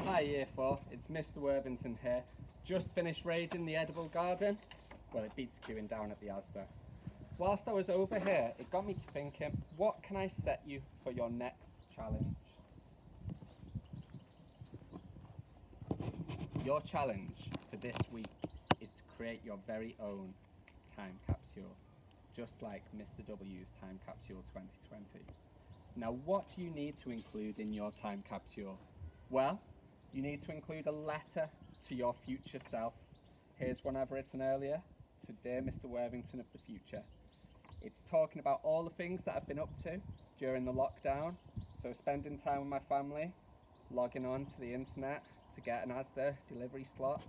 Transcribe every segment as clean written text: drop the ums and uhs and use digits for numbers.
Hi Year 4, it's Mr. Worthington here. Just finished raiding the edible garden. Well, it beats queuing down at the Asda. Whilst I was over here, it got me to thinking, what can I set you for your next challenge? Your challenge for this week is to create your very own time capsule, just like Mr. W's Time Capsule 2020. Now, what do you need to include in your time capsule? Well, you need to include a letter to your future self. Here's one I've written earlier, to Dear Mr. Worthington of the future. It's talking about all the things that I've been up to during the lockdown. So spending time with my family, logging on to the internet to get an Asda delivery slot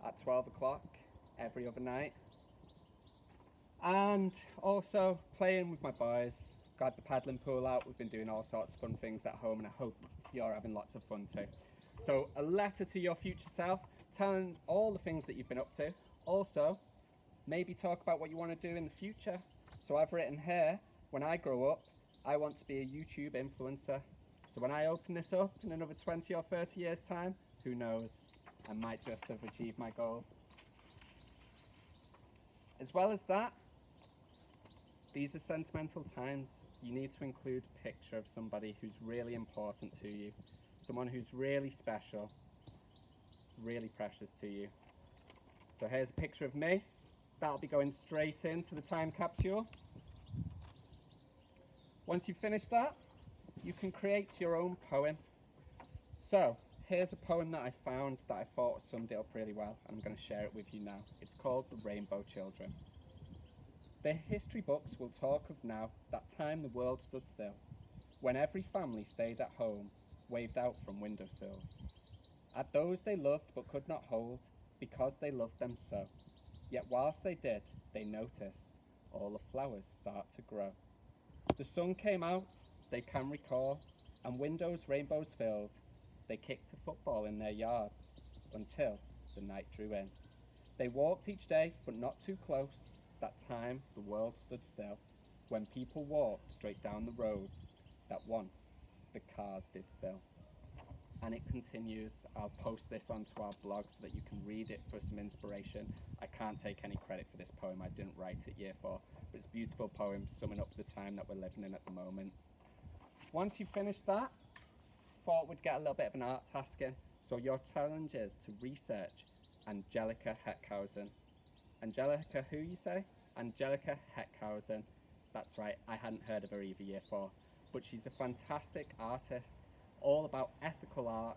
at 12 o'clock every other night. And also playing with my boys. Got the paddling pool out. We've been doing all sorts of fun things at home and I hope you're having lots of fun too. So a letter to your future self, telling all the things that you've been up to. Also, maybe talk about what you want to do in the future. So I've written here, when I grow up, I want to be a YouTube influencer. So when I open this up in another 20 or 30 years time, who knows, I might just have achieved my goal. As well as that, these are sentimental times. You need to include a picture of somebody who's really important to you, someone who's really special, really precious to you. So here's a picture of me. That'll be going straight into the time capsule. Once you've finished that, you can create your own poem. So here's a poem that I found that I thought summed it up really well, and I'm going to share it with you now. It's called The Rainbow Children. The history books will talk of now that time the world stood still, when every family stayed at home, waved out from windowsills. At those they loved but could not hold, because they loved them so. Yet whilst they did, they noticed all the flowers start to grow. The sun came out, they can recall, and windows rainbows filled. They kicked a football in their yards until the night drew in. They walked each day, but not too close. That time the world stood still, when people walked straight down the roads that once the cars did fill. And it continues. I'll post this onto our blog so that you can read it for some inspiration. I can't take any credit for this poem. I didn't write it Year 4, but it's a beautiful poem summing up the time that we're living in at the moment. Once you've finished that, thought we'd get a little bit of an art task in. So your challenge is to research Angelica Heckhausen. Angelica who, you say? Angelica Heckhausen. That's right, I hadn't heard of her either, Year 4. But she's a fantastic artist, all about ethical art,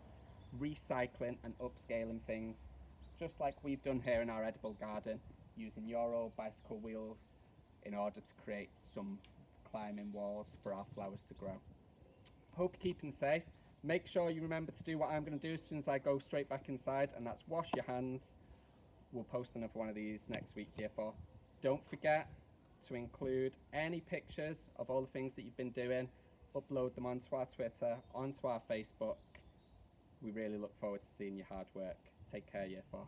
recycling and upscaling things, just like we've done here in our edible garden, using your old bicycle wheels in order to create some climbing walls for our flowers to grow. Hope you're keeping safe. Make sure you remember to do what I'm going to do as soon as I go straight back inside, and that's wash your hands. We'll post another one of these next week, Year 4. Don't forget to include any pictures of all the things that you've been doing, upload them onto our Twitter, onto our Facebook. We really look forward to seeing your hard work. Take care, Year 4.